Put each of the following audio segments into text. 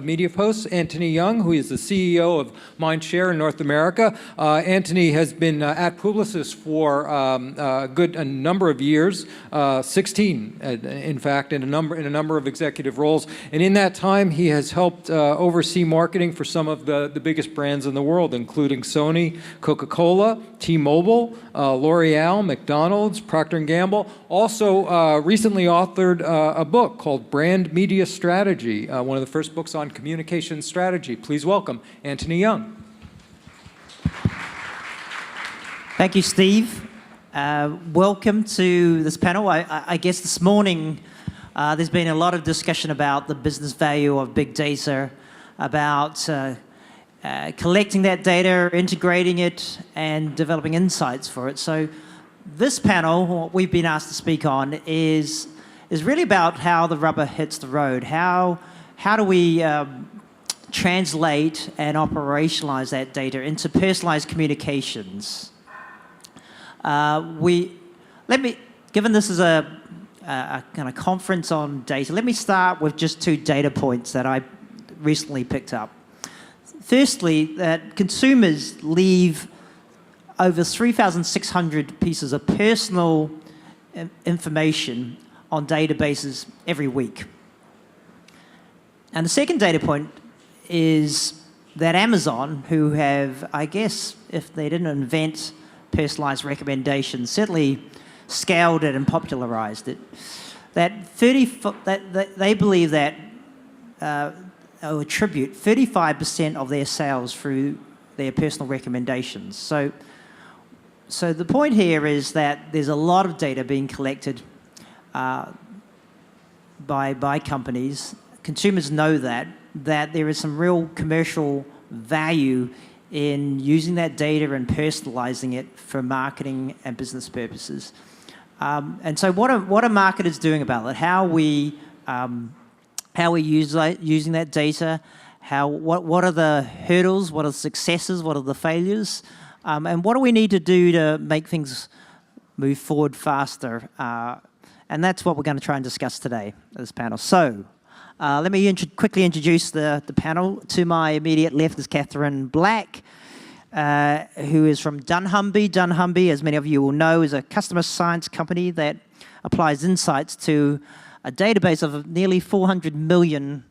media posts, Antony Young, who is the CEO of Mindshare in North America. Antony has been at Publicis for a number of years, 16, in fact, in a number of executive roles. And in that time, he has helped oversee marketing for some of the biggest brands in the world, including Sony, Coca-Cola, T-Mobile, L'Oreal, McDonald's, Procter & Gamble. Also recently authored a book called Brand Media Strategy, one of the first books on communication strategy. Please welcome Antony Young. Thank you, Steve. Welcome to this panel. I guess this morning there's been a lot of discussion about the business value of big data, about collecting that data, integrating it, and developing insights for it. So this panel, what we've been asked to speak on, is really about how the rubber hits the road. How do we translate and operationalize that data into personalized communications? Given this is a kind of conference on data, let me start with just 2 data points that I recently picked up. Firstly, that consumers leave over 3,600 pieces of personal information on databases every week. And the second data point is that Amazon, who have, I guess, if they didn't invent personalized recommendations, certainly scaled it and popularized it, that they believe that or attribute 35% of their sales through their personal recommendations. So the point here is that there's a lot of data being collected by companies. Consumers know that there is some real commercial value in using that data and personalizing it for marketing and business purposes. And so what are marketers doing about it? How we using that data? What are the hurdles? What are the successes? What are the failures? And what do we need to do to make things move forward faster? And that's what we're going to try and discuss today at this panel. So let me quickly introduce the panel. To my immediate left is Katherine Black, who is from dunnhumby. dunnhumby, as many of you will know, is a customer science company that applies insights to a database of nearly 400 million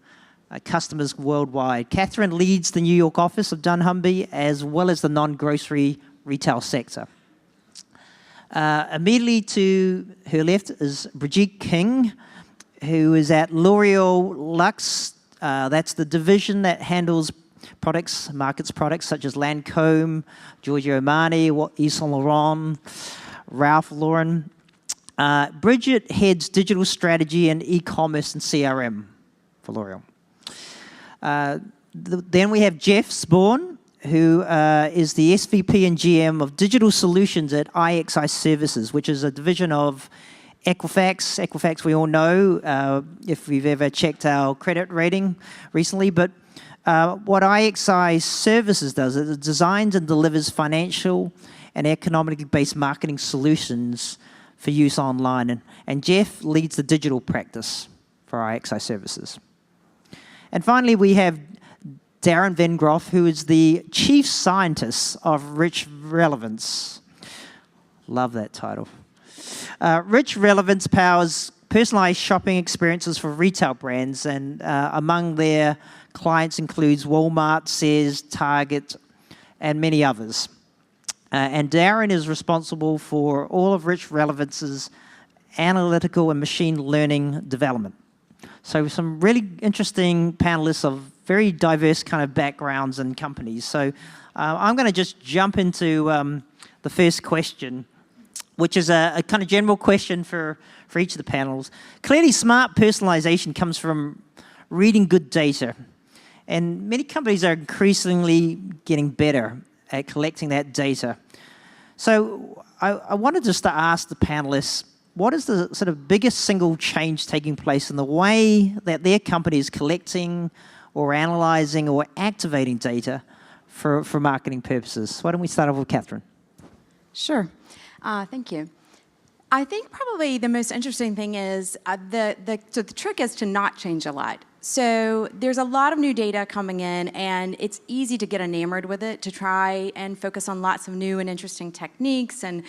customers worldwide. Katherine leads the New York office of dunnhumby, as well as the non-grocery retail sector. Immediately to her left is Brigitte King, who is at L'Oreal Luxe. That's the division that handles markets products such as Lancome, Giorgio Armani, Yves Saint Laurent, Ralph Lauren. Brigitte heads digital strategy and e-commerce and CRM for L'Oreal. Then we have Jeff Spawn, who is the SVP and GM of Digital Solutions at IXI Services, which is a division of Equifax. Equifax, we all know, if we've ever checked our credit rating recently. But what IXI Services does is it designs and delivers financial and economically based marketing solutions for use online. And Jeff leads the digital practice for IXI Services. And finally, we have Darren Van Groff, who is the Chief Scientist of Rich Relevance. Love that title. Rich Relevance powers personalized shopping experiences for retail brands, and among their clients includes Walmart, Sears, Target, and many others. And Darren is responsible for all of Rich Relevance's analytical and machine learning development. So some really interesting panelists of very diverse kind of backgrounds and companies. So I'm going to just jump into the first question, which is a kind of general question for each of the panels. Clearly, smart personalization comes from reading good data. And many companies are increasingly getting better at collecting that data. So I wanted just to ask the panelists, what is the sort of biggest single change taking place in the way that their company is collecting or analyzing or activating data for marketing purposes? Why don't we start off with Katherine? Sure. Thank you. I think probably the most interesting thing is so the trick is to not change a lot. So there's a lot of new data coming in, and it's easy to get enamored with it, to try and focus on lots of new and interesting techniques and,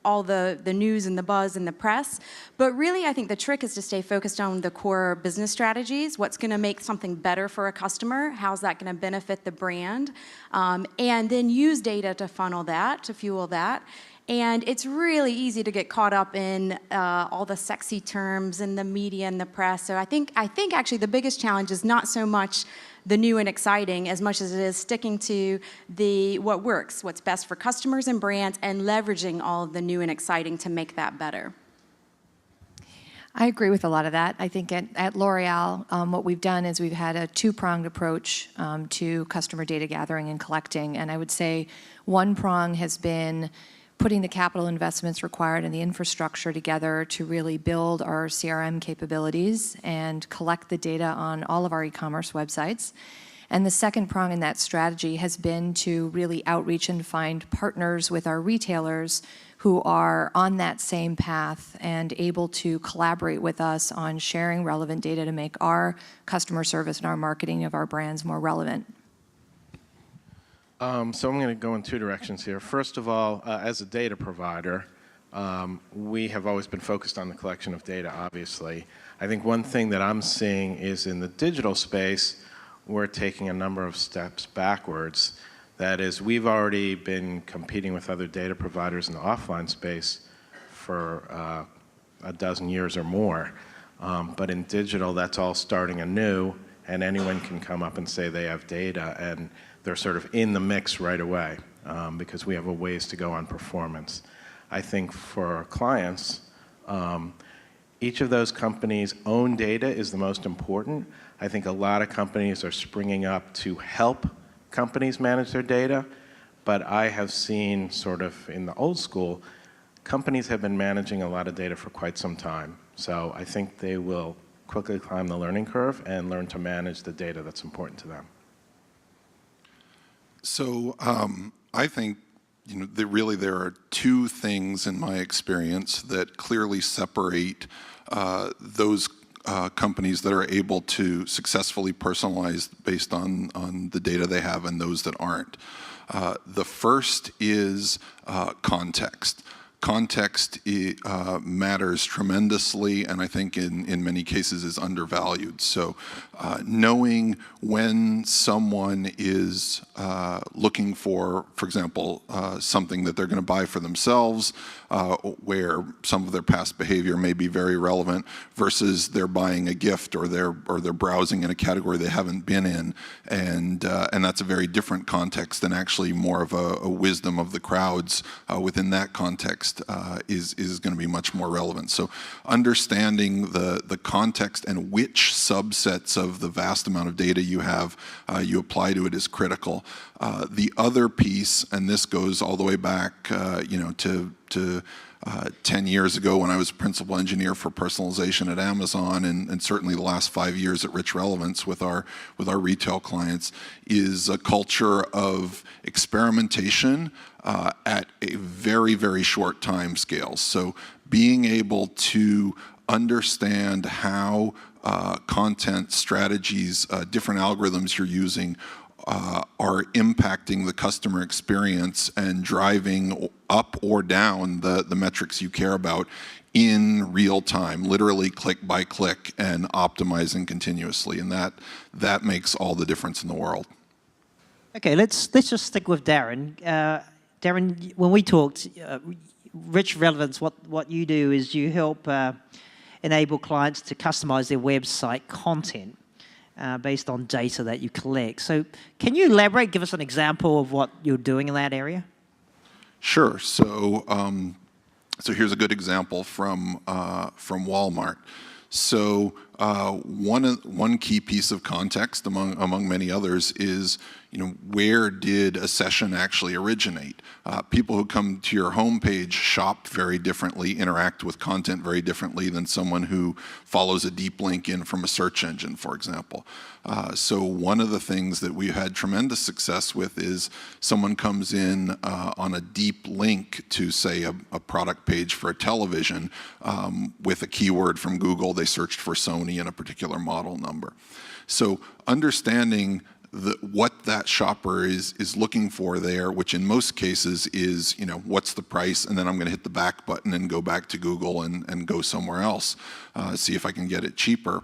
all the news and the buzz in the press. But really, I think the trick is to stay focused on the core business strategies. What's going to make something better for a customer? How's that going to benefit the brand? And then use data to funnel that, to fuel that. And it's really easy to get caught up in all the sexy terms in the media and the press. So I think actually the biggest challenge is not so much the new and exciting as much as it is sticking to what works, what's best for customers and brands, and leveraging all of the new and exciting to make that better. I agree with a lot of that. I think at L'Oreal, what we've done is we've had a two-pronged approach to customer data gathering and collecting. And I would say one prong has been putting the capital investments required and the infrastructure together to really build our CRM capabilities and collect the data on all of our e-commerce websites. And the second prong in that strategy has been to really outreach and find partners with our retailers who are on that same path and able to collaborate with us on sharing relevant data to make our customer service and our marketing of our brands more relevant. So I'm going to go in two directions here. First of all, as a data provider, we have always been focused on the collection of data, obviously. I think one thing that I'm seeing is in the digital space, we're taking a number of steps backwards. That is, we've already been competing with other data providers in the offline space for a dozen years or more. But in digital, that's all starting anew, and anyone can come up and say they have data, and they're sort of in the mix right away because we have a ways to go on performance. I think for our clients, each of those companies' own data is the most important. I think a lot of companies are springing up to help companies manage their data, but I have seen sort of in the old school, companies have been managing a lot of data for quite some time. So I think they will quickly climb the learning curve and learn to manage the data that's important to them. So I think that there are two things in my experience that clearly separate those companies that are able to successfully personalize based on the data they have and those that aren't. The first is context. Context matters tremendously, and I think in many cases is undervalued. So knowing when someone is looking for example, something that they're going to buy for themselves, where some of their past behavior may be very relevant, versus they're buying a gift or they're browsing in a category they haven't been in, and that's a very different context than actually more of a wisdom of the crowds within that context. Is going to be much more relevant. So understanding the context and which subsets of the vast amount of data you have you apply to it is critical. The other piece, and this goes all the way back to 10 years ago when I was principal engineer for personalization at Amazon, and certainly the last 5 years at Rich Relevance with our retail clients, is a culture of experimentation at a very, very short time scale. So being able to understand how content strategies, different algorithms you're using are impacting the customer experience and driving up or down the metrics you care about in real time, literally click by click, and optimizing continuously. And that makes all the difference in the world. Okay, let's just stick with Darren. Darren, when we talked, Rich Relevance, what you do is you help enable clients to customize their website content based on data that you collect. So can you elaborate, give us an example of what you're doing in that area? Sure. So here's a good example from Walmart. So one key piece of context among many others is, where did a session actually originate? People who come to your homepage shop very differently, interact with content very differently than someone who follows a deep link in from a search engine, for example. So one of the things that we've had tremendous success with is someone comes in on a deep link to, say, a product page for a television with a keyword from Google. They searched for Sony phony and a particular model number. So understanding what that shopper is looking for there, which in most cases is, what's the price, and then I'm going to hit the back button and go back to Google and go somewhere else, see if I can get it cheaper.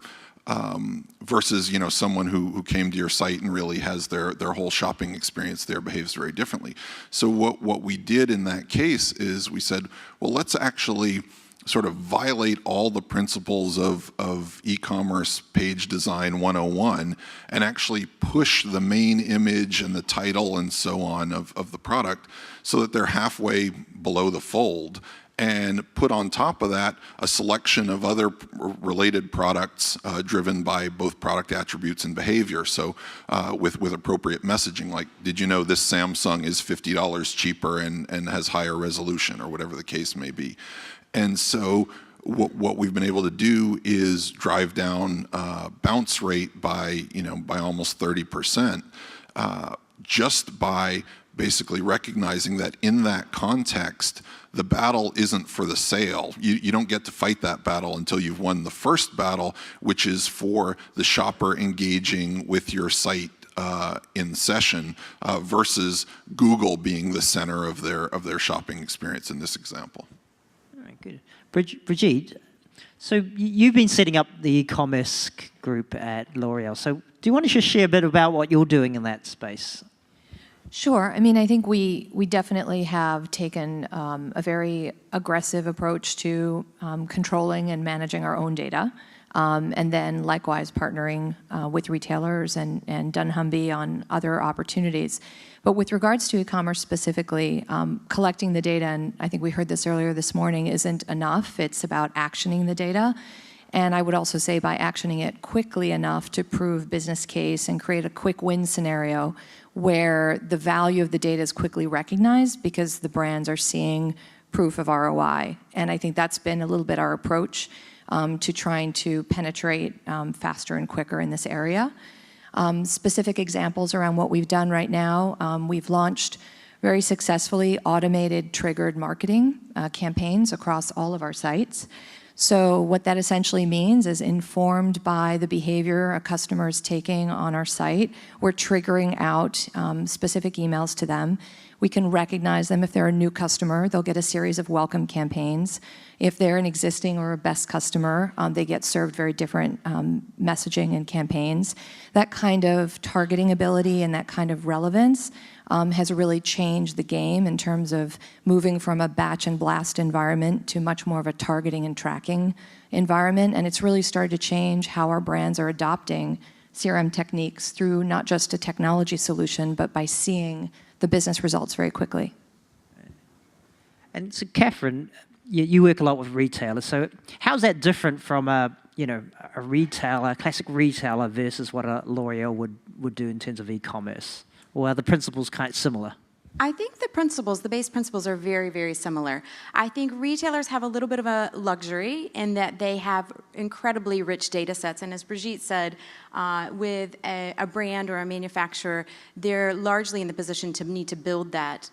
Versus someone who came to your site and really has their whole shopping experience there behaves very differently. So what we did in that case is we said, well, let's actually sort of violate all the principles of e-commerce page design 101 and actually push the main image and the title and so on of the product so that they're halfway below the fold, and put on top of that a selection of other related products driven by both product attributes and behavior. So with appropriate messaging, like, did you know this Samsung is $50 cheaper and has higher resolution, or whatever the case may be. And so what we've been able to do is drive down bounce rate by almost 30%, just by basically recognizing that in that context, the battle isn't for the sale. You don't get to fight that battle until you've won the first battle, which is for the shopper engaging with your site in session, versus Google being the center of their shopping experience in this example. All right, good. Brigitte, so you've been setting up the e-commerce group at L'Oreal. So do you want to just share a bit about what you're doing in that space? Sure. I mean, I think we definitely have taken a very aggressive approach to controlling and managing our own data, and then likewise partnering with retailers and dunnhumby on other opportunities. But with regards to e-commerce specifically, collecting the data, and I think we heard this earlier this morning, isn't enough. It's about actioning the data. And I would also say by actioning it quickly enough to prove business case and create a quick win scenario where the value of the data is quickly recognized because the brands are seeing proof of ROI. And I think that's been a little bit our approach to trying to penetrate faster and quicker in this area. Specific examples around what we've done right now, we've launched very successfully automated triggered marketing campaigns across all of our sites. So what that essentially means is, informed by the behavior a customer is taking on our site, we're triggering out specific emails to them. We can recognize them. If they're a new customer, they'll get a series of welcome campaigns. If they're an existing or a best customer, they get served very different messaging and campaigns. That kind of targeting ability and that kind of relevance has really changed the game in terms of moving from a batch and blast environment to much more of a targeting and tracking environment. And it's really started to change how our brands are adopting CRM techniques through not just a technology solution, but by seeing the business results very quickly. And so, Katherine, you work a lot with retailers. So how's that different from a retailer, classic retailer, versus what a L'Oreal would do in terms of e-commerce? Or are the principles kind of similar? I think the base principles are very, very similar. I think retailers have a little bit of a luxury in that they have incredibly rich data sets. And as Brigitte said, with a brand or a manufacturer, they're largely in the position to need to build that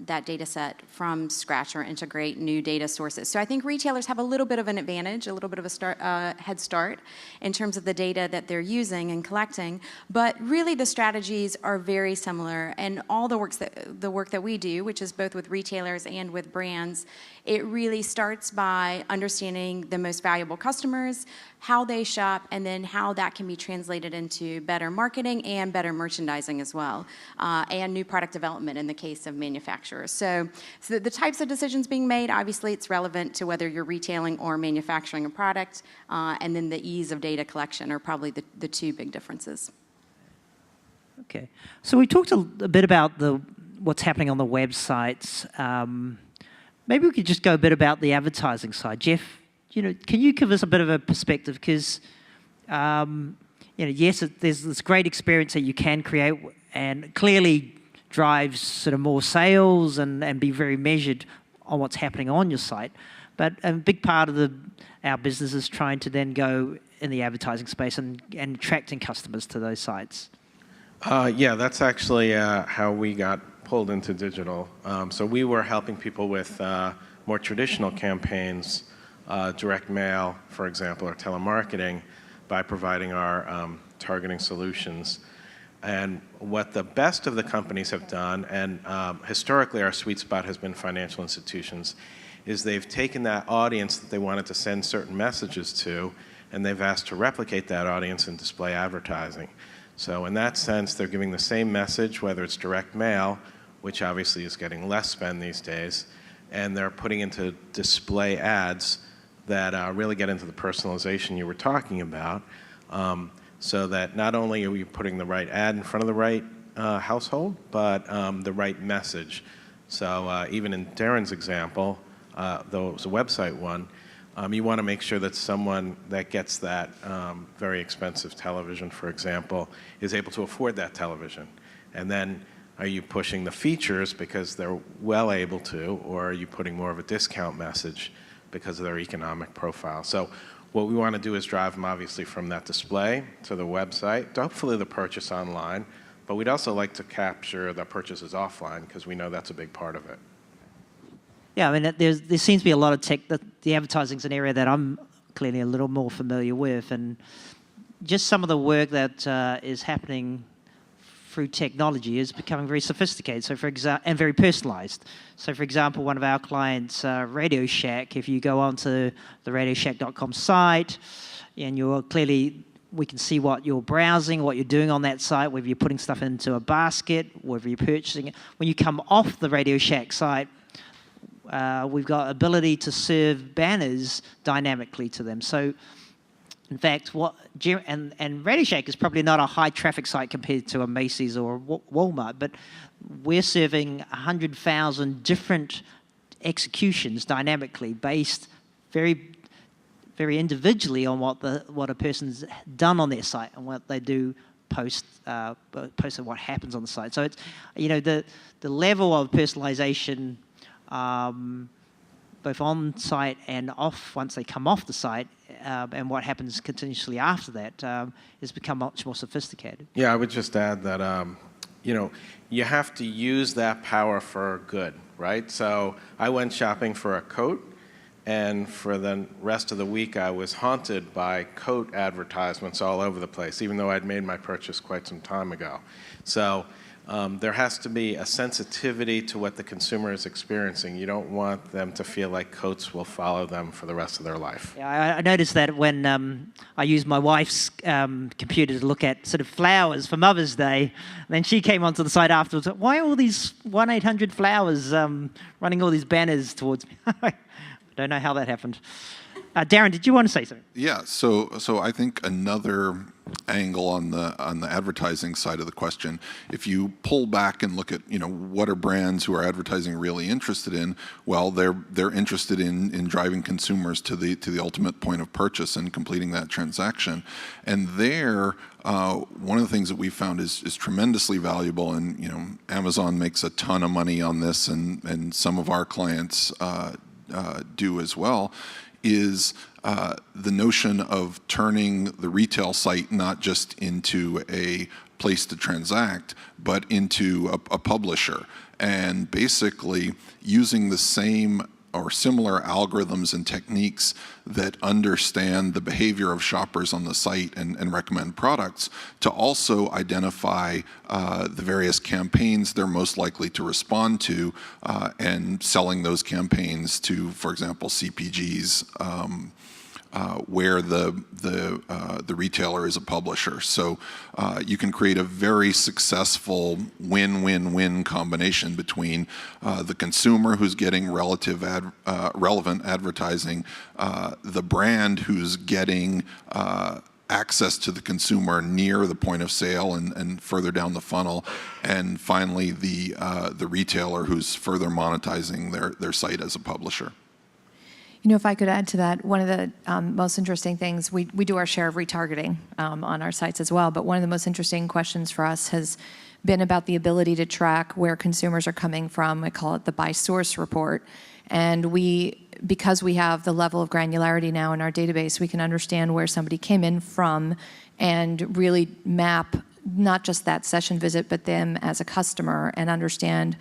data set from scratch or integrate new data sources. So I think retailers have a little bit of an advantage, a little bit of a head start in terms of the data that they're using and collecting. But really the strategies are very similar, and all the work that we do, which is both with retailers and with brands, it really starts by understanding the most valuable customers, how they shop, and then how that can be translated into better marketing and better merchandising as well, and new product development in the case of manufacturers. So the types of decisions being made, obviously it's relevant to whether you're retailing or manufacturing a product, and then the ease of data collection are probably the two big differences. Okay. So we talked a bit about what's happening on the websites. Maybe we could just go a bit about the advertising side. Jeff, can you give us a bit of a perspective? Because, yes, there's this great experience that you can create and clearly drives sort of more sales and be very measured on what's happening on your site. But a big part of our business is trying to then go in the advertising space and attracting customers to those sites. Yeah, that's actually how we got pulled into digital. So we were helping people with more traditional campaigns, direct mail, for example, or telemarketing. by providing our targeting solutions. And what the best of the companies have done, and historically our sweet spot has been financial institutions, is they've taken that audience that they wanted to send certain messages to, and they've asked to replicate that audience in display advertising. So in that sense, they're giving the same message, whether it's direct mail, which obviously is getting less spend these days, and they're putting into display ads that really get into the personalization you were talking about, so that not only are you putting the right ad in front of the right household, but the right message. So even in Darren's example, though it was a website one, you want to make sure that someone that gets that very expensive television, for example, is able to afford that television. And then are you pushing the features because they're well able to, or are you putting more of a discount message because of their economic profile? So what we want to do is drive them obviously from that display to the website, to hopefully the purchase online, but we'd also like to capture the purchases offline because we know that's a big part of it. Yeah, I mean, there seems to be a lot of tech. That the advertising's an area that I'm clearly a little more familiar with, and just some of the work that is happening through technology is becoming very sophisticated. So, for example, and very personalized. So, for example, one of our clients, Radio Shack. If you go onto the RadioShack.com site, and you're clearly, we can see what you're browsing, what you're doing on that site, whether you're putting stuff into a basket, whether you're purchasing it. When you come off the Radio Shack site, we've got ability to serve banners dynamically to them. So, in fact, and Radio Shack is probably not a high traffic site compared to a Macy's or a Walmart, but we're serving 100,000 different executions dynamically, based very, very individually on what a person's done on their site and what they do post and what happens on the site. So it's, you know, the level of personalization, both on site and off once they come off the site, and what happens continuously after that, has become much more sophisticated. Yeah, I would just add that you know, you have to use that power for good, right? So I went shopping for a coat, and for the rest of the week I was haunted by coat advertisements all over the place, even though I'd made my purchase quite some time ago. So there has to be a sensitivity to what the consumer is experiencing. You don't want them to feel like coats will follow them for the rest of their life. Yeah, I noticed that when I used my wife's computer to look at sort of flowers for Mother's Day, and then she came onto the site afterwards. Why are all these 1-800 flowers running all these banners towards me? I don't know how that happened. Darren, did you want to say something? Yeah, so I think another angle on the advertising side of the question, if you pull back and look at, you know, what are brands who are advertising really interested in? Well, they're interested in driving consumers to the ultimate point of purchase and completing that transaction. And there, one of the things that we found is tremendously valuable, and you know, Amazon makes a ton of money on this, and some of our clients do as well, is the notion of turning the retail site not just into a place to transact, but into a publisher, and basically using the same or similar algorithms and techniques that understand the behavior of shoppers on the site and recommend products to also identify the various campaigns they're most likely to respond to, and selling those campaigns to, for example, CPGs, where the retailer is a publisher. So you can create a very successful win-win-win combination between the consumer who's getting relevant advertising, the brand who's getting access to the consumer near the point of sale and further down the funnel, and finally the retailer who's further monetizing their site as a publisher. You know, if I could add to that, one of the most interesting things, we do our share of retargeting on our sites as well, but one of the most interesting questions for us has been about the ability to track where consumers are coming from. I call it the by source report. And because we have the level of granularity now in our database, we can understand where somebody came in from and really map not just that session visit, but them as a customer, and understand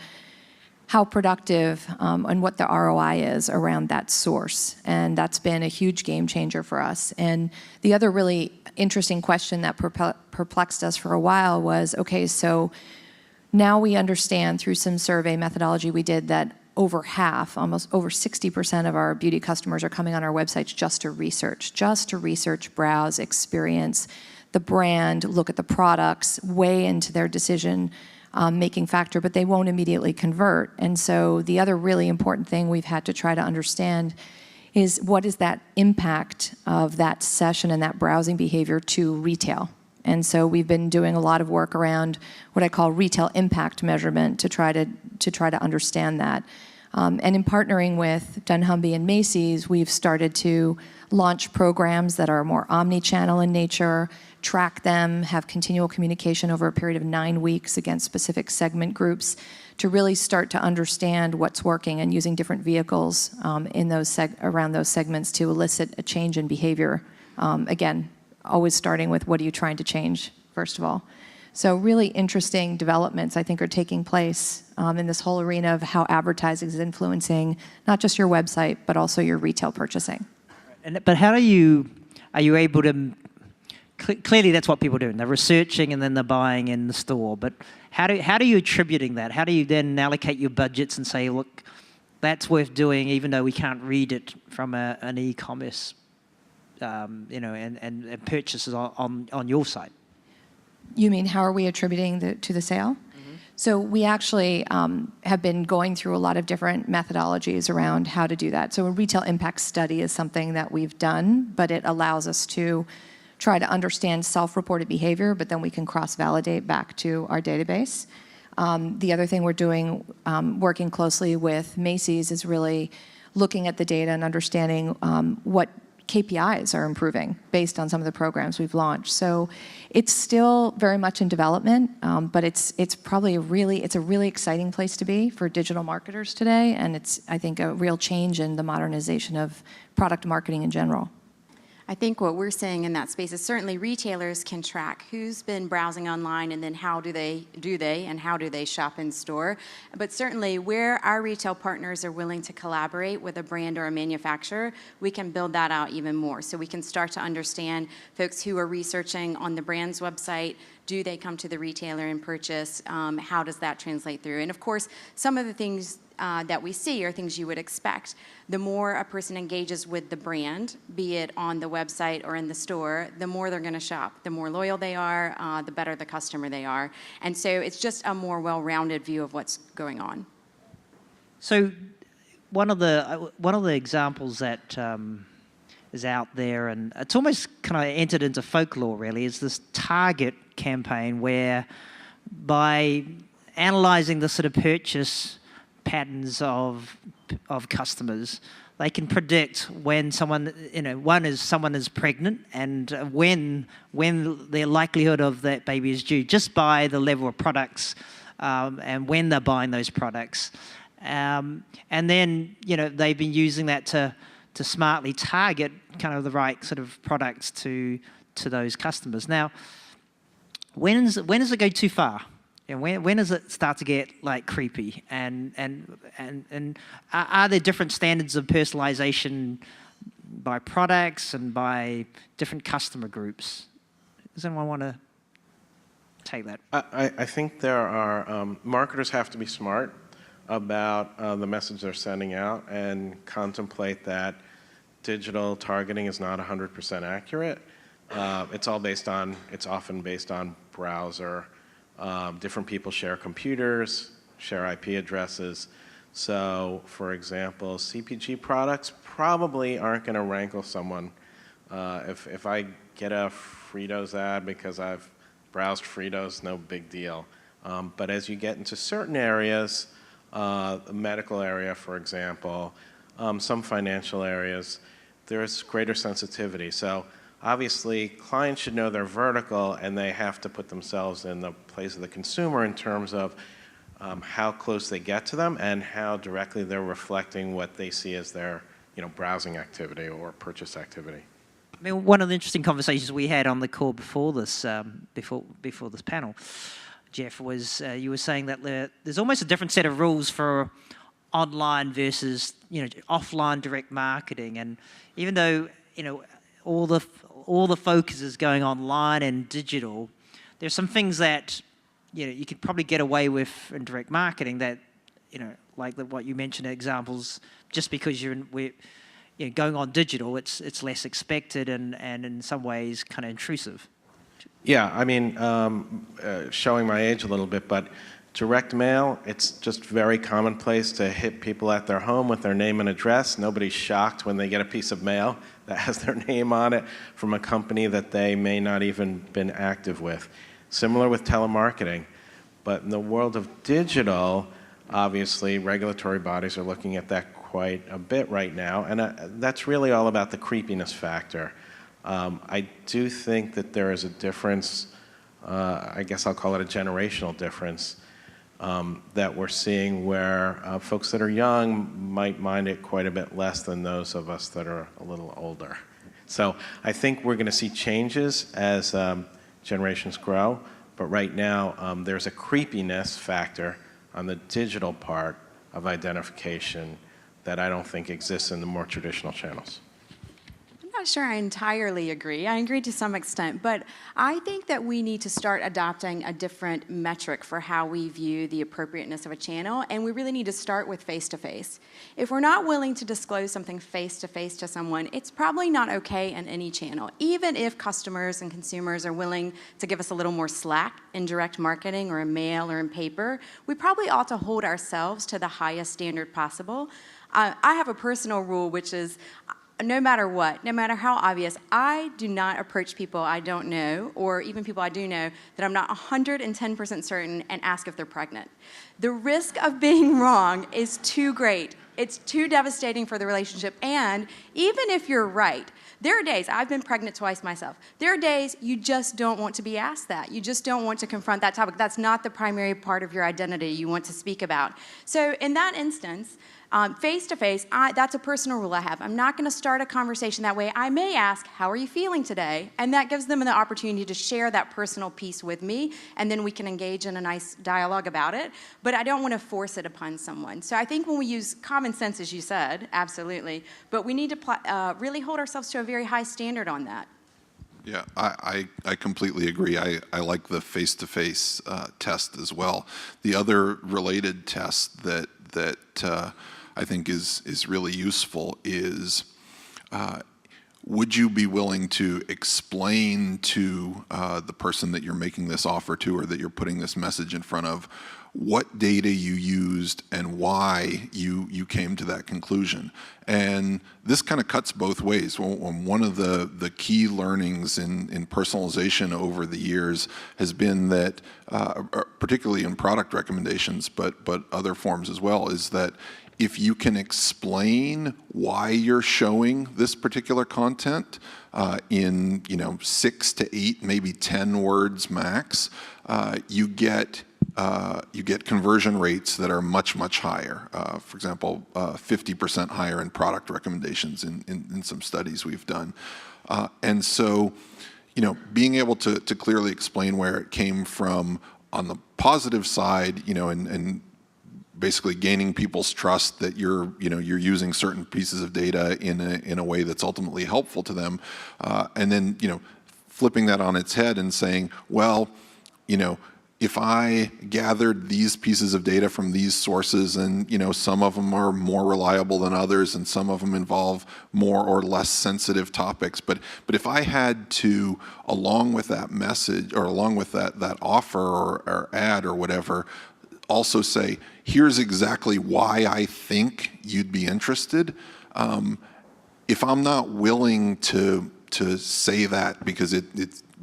how productive and what the ROI is around that source. And that's been a huge game changer for us. And the other really interesting question that perplexed us for a while was, okay, so now we understand through some survey methodology we did that over half, almost over 60% of our beauty customers are coming on our websites just to research, browse, experience the brand, look at the products, weigh into their decision making factor, but they won't immediately convert. And so the other really important thing we've had to try to understand is what is that impact of that session and that browsing behavior to retail. And so we've been doing a lot of work around what I call retail impact measurement to try to understand that. And in partnering with dunnhumby and Macy's, we've started to launch programs that are more omni-channel in nature, track them, have continual communication over a period of 9 weeks against specific segment groups to really start to understand what's working and using different vehicles in those around those segments to elicit a change in behavior. Again, always starting with what are you trying to change, first of all. So really interesting developments, I think, are taking place in this whole arena of how advertising is influencing not just your website, but also your retail purchasing. But how are you able to, clearly that's what people do, they're researching and then they're buying in the store, but how are you attributing that? How do you then allocate your budgets and say, look, that's worth doing even though we can't read it from an e-commerce, and purchases on your site? You mean how are we attributing to the sale? Mm-hmm. So we actually have been going through a lot of different methodologies around how to do that. So a retail impact study is something that we've done, but it allows us to try to understand self-reported behavior, but then we can cross-validate back to our database. The other thing we're doing, working closely with Macy's, is really looking at the data and understanding what KPIs are improving based on some of the programs we've launched. So it's still very much in development, but it's probably a really exciting place to be for digital marketers today, and it's, I think, a real change in the modernization of product marketing in general. I think what we're seeing in that space is certainly retailers can track who's been browsing online and then how do they shop in store. But certainly where our retail partners are willing to collaborate with a brand or a manufacturer, we can build that out even more. So we can start to understand folks who are researching on the brand's website. Do they come to the retailer and purchase? How does that translate through? And of course, some of the things that we see are things you would expect. The more a person engages with the brand, be it on the website or in the store, the more they're going to shop. The more loyal they are, the better the customer they are. And so it's just a more well-rounded view of what's going on. So one of the examples that is out there, and it's almost kind of entered into folklore really, is this Target campaign where by analyzing the sort of purchase patterns of customers, they can predict when someone is pregnant and when their likelihood of that baby is due just by the level of products and when they're buying those products, and then they've been using that to smartly target kind of the right sort of products to those customers. Now, when does it go too far? And when does it start to get like creepy? And are there different standards of personalization by products and by different customer groups? Does anyone want to take that? I think there are marketers have to be smart about the message they're sending out and contemplate that digital targeting is not 100% accurate. It's often based on browser. Different people share computers, share IP addresses. So, for example, CPG products probably aren't going to rankle someone. If I get a Fritos ad because I've browsed Fritos, no big deal. But as you get into certain areas, the medical area, for example, some financial areas, there's greater sensitivity. So obviously, clients should know their vertical, and they have to put themselves in the place of the consumer in terms of how close they get to them and how directly they're reflecting what they see as their browsing activity or purchase activity. I mean, one of the interesting conversations we had on the call before this panel Jeff, was you were saying that there's almost a different set of rules for online versus offline direct marketing, and even though all the focus is going online and digital, there's some things that you could probably get away with in direct marketing that like what you mentioned examples, just because we're going on digital, it's less expected and in some ways kind of intrusive. Yeah, I mean, showing my age a little bit, but direct mail, it's just very commonplace to hit people at their home with their name and address. Nobody's shocked when they get a piece of mail that has their name on it from a company that they may not even been active with. Similar with telemarketing. But in the world of digital, obviously, regulatory bodies are looking at that quite a bit right now, and that's really all about the creepiness factor. I do think that there is a difference, I guess I'll call it a generational difference, that we're seeing where folks that are young might mind it quite a bit less than those of us that are a little older. So I think we're going to see changes as generations grow, but right now there's a creepiness factor on the digital part of identification that I don't think exists in the more traditional channels. I'm not sure I entirely agree. I agree to some extent, but I think that we need to start adopting a different metric for how we view the appropriateness of a channel, and we really need to start with face-to-face. If we're not willing to disclose something face-to-face to someone, it's probably not okay in any channel. Even if customers and consumers are willing to give us a little more slack in direct marketing or in mail or in paper, we probably ought to hold ourselves to the highest standard possible. I have a personal rule, which is no matter what, no matter how obvious, I do not approach people I don't know, or even people I do know, that I'm not 110% certain and ask if they're pregnant. The risk of being wrong is too great. It's too devastating for the relationship. And even if you're right, there are days, I've been pregnant twice myself, there are days you just don't want to be asked that. You just don't want to confront that topic. That's not the primary part of your identity you want to speak about. So in that instance, face-to-face, that's a personal rule I have. I'm not going to start a conversation that way. I may ask, how are you feeling today? And that gives them the opportunity to share that personal piece with me, and then we can engage in a nice dialogue about it. But I don't want to force it upon someone. So I think when we use common sense, as you said, absolutely, but we need to really hold ourselves to a very high standard on that. Yeah, I completely agree. I like the face-to-face test as well. The other related test that I think is really useful is would you be willing to explain to the person that you're making this offer to or that you're putting this message in front of what data you used and why you came to that conclusion? And this kind of cuts both ways. One of the key learnings in personalization over the years has been that, particularly in product recommendations, but other forms as well, is that if you can explain why you're showing this particular content in 6 to 8, maybe 10 words max, you get conversion rates that are much, much higher. For example, 50% higher in product recommendations in some studies we've done. And so, being able to clearly explain where it came from on the positive side, and basically gaining people's trust that you're using certain pieces of data in a way that's ultimately helpful to them, and then flipping that on its head and saying, well, if I gathered these pieces of data from these sources and, some of them are more reliable than others and some of them involve more or less sensitive topics. But if I had to, along with that message or along with that offer or ad or whatever, also say, here's exactly why I think you'd be interested. If I'm not willing to say that because it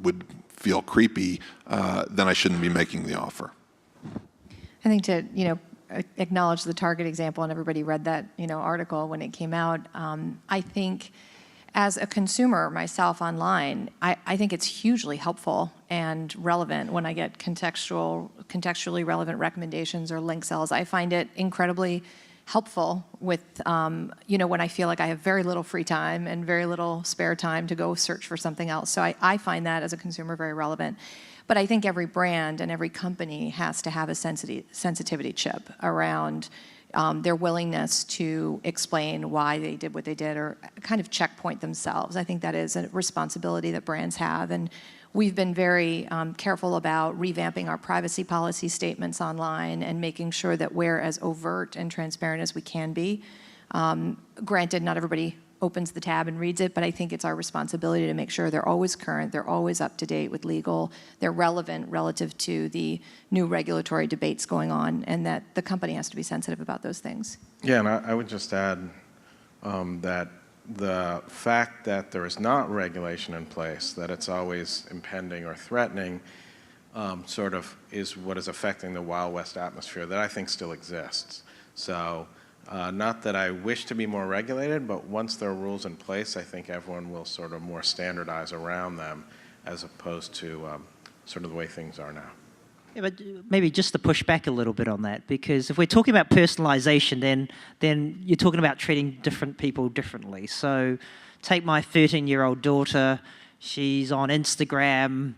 would feel creepy, then I shouldn't be making the offer. I think to acknowledge the Target example, and everybody read that article when it came out. I think as a consumer myself online, I think it's hugely helpful and relevant when I get contextually relevant recommendations or link cells. I find it incredibly helpful with, when I feel like I have very little free time and very little spare time to go search for something else. So I find that as a consumer very relevant. But I think every brand and every company has to have a sensitivity chip around their willingness to explain why they did what they did or kind of checkpoint themselves. I think that is a responsibility that brands have. And we've been very careful about revamping our privacy policy statements online and making sure that we're as overt and transparent as we can be. Granted, not everybody opens the tab and reads it, but I think it's our responsibility to make sure they're always current, they're always up to date with legal, they're relevant relative to the new regulatory debates going on, and that the company has to be sensitive about those things. Yeah, and I would just add that the fact that there is not regulation in place, that it's always impending or threatening, sort of is what is affecting the Wild West atmosphere that I think still exists. So not that I wish to be more regulated, but once there are rules in place, I think everyone will sort of more standardize around them as opposed to sort of the way things are now. Yeah, but maybe just to push back a little bit on that, because if we're talking about personalization, then you're talking about treating different people differently. So take my 13-year-old daughter, she's on Instagram,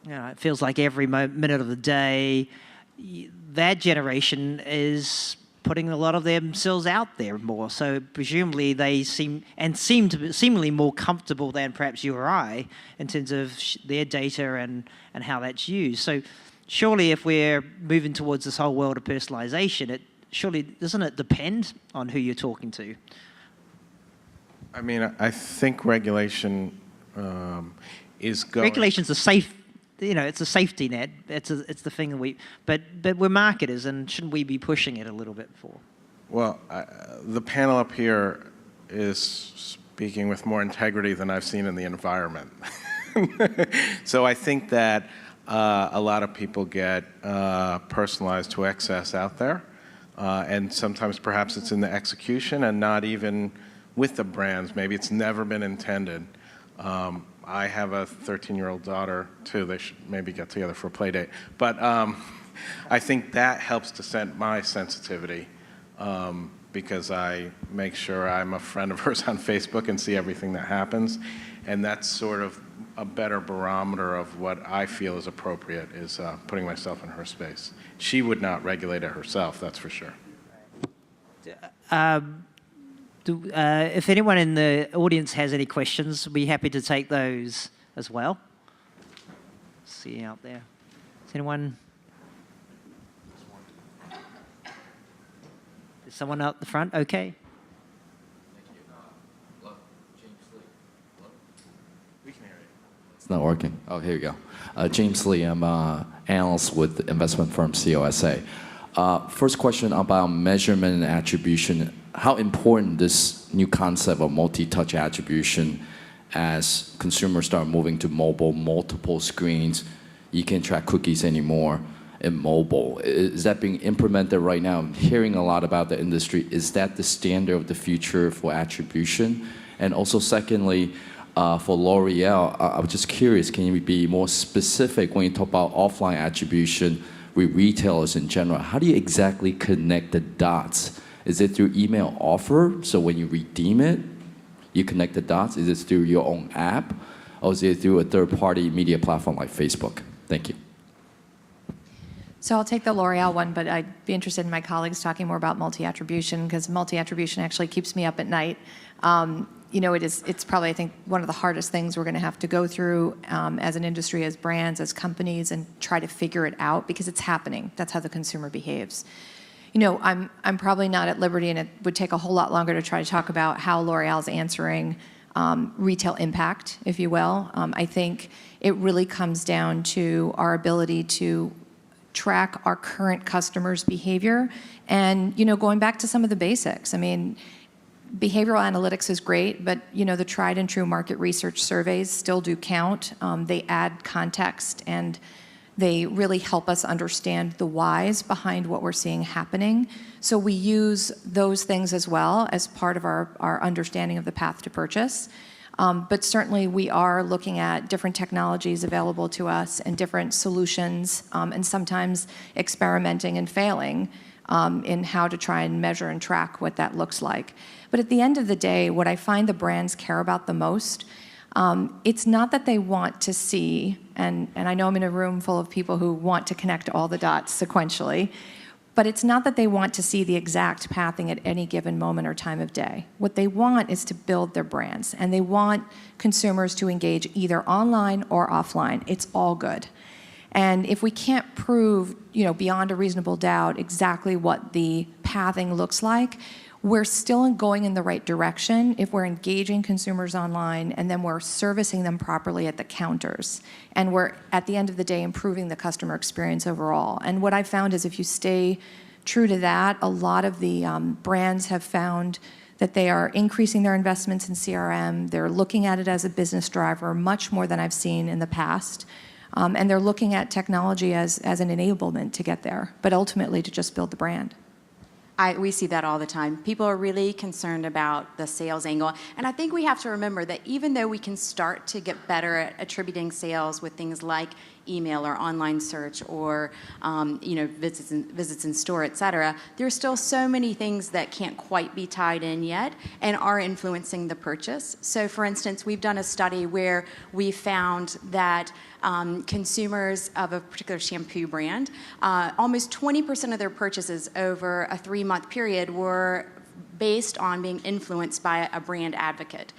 it feels like every minute of the day. That generation is putting a lot of themselves out there more. So presumably they seem to be seemingly more comfortable than perhaps you or I in terms of their data and how that's used. So surely if we're moving towards this whole world of personalization, doesn't it depend on who you're talking to? I mean, I think regulation is going... Regulation's a safe, it's a safety net. It's the thing that but we're marketers, and shouldn't we be pushing it a little bit for? Well, the panel up here is speaking with more integrity than I've seen in the environment. So I think that a lot of people get personalized to excess out there, and sometimes perhaps it's in the execution and not even with the brands. Maybe it's never been intended. I have a 13-year-old daughter, too. They should maybe get together for a play date. But I think that helps to set my sensitivity because I make sure I'm a friend of hers on Facebook and see everything that happens. And that's sort of a better barometer of what I feel is appropriate, is putting myself in her space. She would not regulate it herself, that's for sure. If anyone in the audience has any questions, we'll be happy to take those as well. See you out there. Is anyone? Is someone out the front? Okay. It's not working. Oh, here we go. James Lee, I'm an analyst with the investment firm COSA. First question about measurement and attribution. How important this new concept of multi-touch attribution as consumers start moving to mobile, multiple screens, you can't track cookies anymore in mobile. Is that being implemented right now? I'm hearing a lot about the industry. Is that the standard of the future for attribution? And also secondly, for L'Oreal, I was just curious, can you be more specific when you talk about offline attribution with retailers in general? How do you exactly connect the dots? Is it through email offer? So when you redeem it, you connect the dots? Is it through your own app? Or is it through a third-party media platform like Facebook? Thank you. So I'll take the L'Oreal one, but I'd be interested in my colleagues talking more about multi-attribution, because multi-attribution actually keeps me up at night. It's probably, I think, one of the hardest things we're going to have to go through as an industry, as brands, as companies, and try to figure it out, because it's happening. That's how the consumer behaves. I'm probably not at liberty, and it would take a whole lot longer to try to talk about how L'Oreal's answering retail impact, if you will. I think it really comes down to our ability to track our current customers' behavior and, going back to some of the basics. I mean, behavioral analytics is great, but, the tried and true market research surveys still do count. They add context, and they really help us understand the whys behind what we're seeing happening. So we use those things as well as part of our understanding of the path to purchase. But certainly we are looking at different technologies available to us and different solutions, and sometimes experimenting and failing in how to try and measure and track what that looks like. But at the end of the day, what I find the brands care about the most It's not that they want to see, and I know I'm in a room full of people who want to connect all the dots sequentially, but it's not that they want to see the exact pathing at any given moment or time of day. What they want is to build their brands, and they want consumers to engage either online or offline. It's all good. And if we can't prove, beyond a reasonable doubt exactly what the pathing looks like, we're still going in the right direction if we're engaging consumers online and then we're servicing them properly at the counters. And we're, at the end of the day, improving the customer experience overall. And what I've found is if you stay true to that, a lot of the brands have found that they are increasing their investments in CRM. They're looking at it as a business driver much more than I've seen in the past. And they're looking at technology as an enablement to get there, but ultimately to just build the brand. We see that all the time. People are really concerned about the sales angle. And I think we have to remember that even though we can start to get better at attributing sales with things like email or online search or visits in store, et cetera, there's still so many things that can't quite be tied in yet and are influencing the purchase. So for instance, we've done a study where we found that consumers of a particular shampoo brand, almost 20% of their purchases over a 3-month period were based on being influenced by a brand advocate.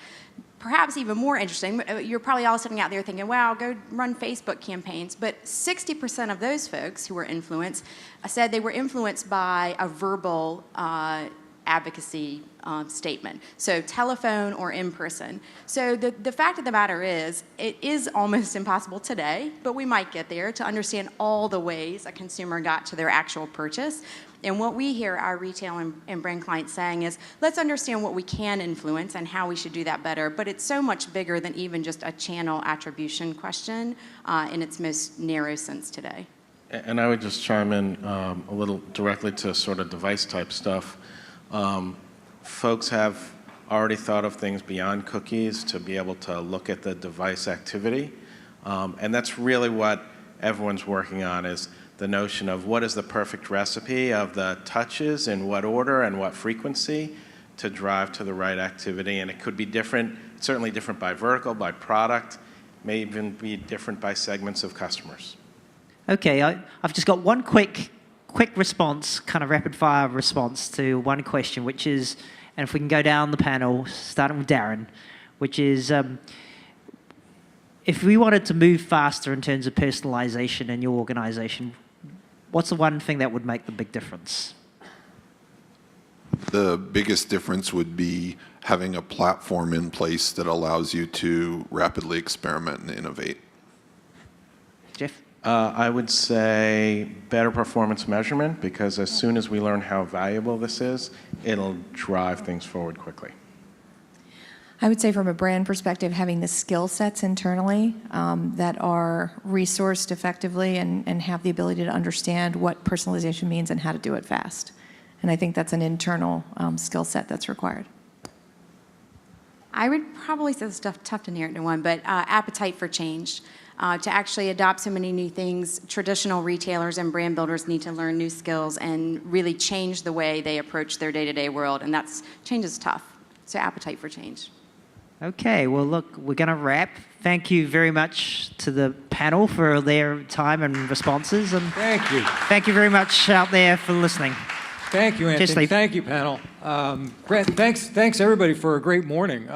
Perhaps even more interesting, you're probably all sitting out there thinking, wow, go run Facebook campaigns. But 60% of those folks who were influenced said they were influenced by a verbal advocacy statement, so telephone or in person. So the fact of the matter is, it is almost impossible today, but we might get there to understand all the ways a consumer got to their actual purchase. And what we hear our retail and brand clients saying is, let's understand what we can influence and how we should do that better. But it's so much bigger than even just a channel attribution question in its most narrow sense today. And I would just chime in a little directly to sort of device type stuff. Folks have already thought of things beyond cookies to be able to look at the device activity. And that's really what everyone's working on, is the notion of what is the perfect recipe of the touches, in what order and what frequency to drive to the right activity. And it could be different, certainly different by vertical, by product, may even be different by segments of customers. Okay, I've just got one quick response, kind of rapid fire response to one question, which is, and if we can go down the panel, starting with Darren, which is, if we wanted to move faster in terms of personalization in your organization, what's the one thing that would make the big difference? The biggest difference would be having a platform in place that allows you to rapidly experiment and innovate. Jeff? I would say better performance measurement, because as soon as we learn how valuable this is, it'll drive things forward quickly. I would say from a brand perspective, having the skill sets internally that are resourced effectively and have the ability to understand what personalization means and how to do it fast. And I think that's an internal skill set that's required. I would probably say it's tough to narrow it to one, but appetite for change. To actually adopt so many new things, traditional retailers and brand builders need to learn new skills and really change the way they approach their day-to-day world, and change is tough. So appetite for change. Okay, well, look, we're going to wrap. Thank you very much to the panel for their time and responses. And Thank you. thank you very much out there for listening. Thank you, Anthony. Cheers, Steve. Thank you, panel. Thanks everybody for a great morning.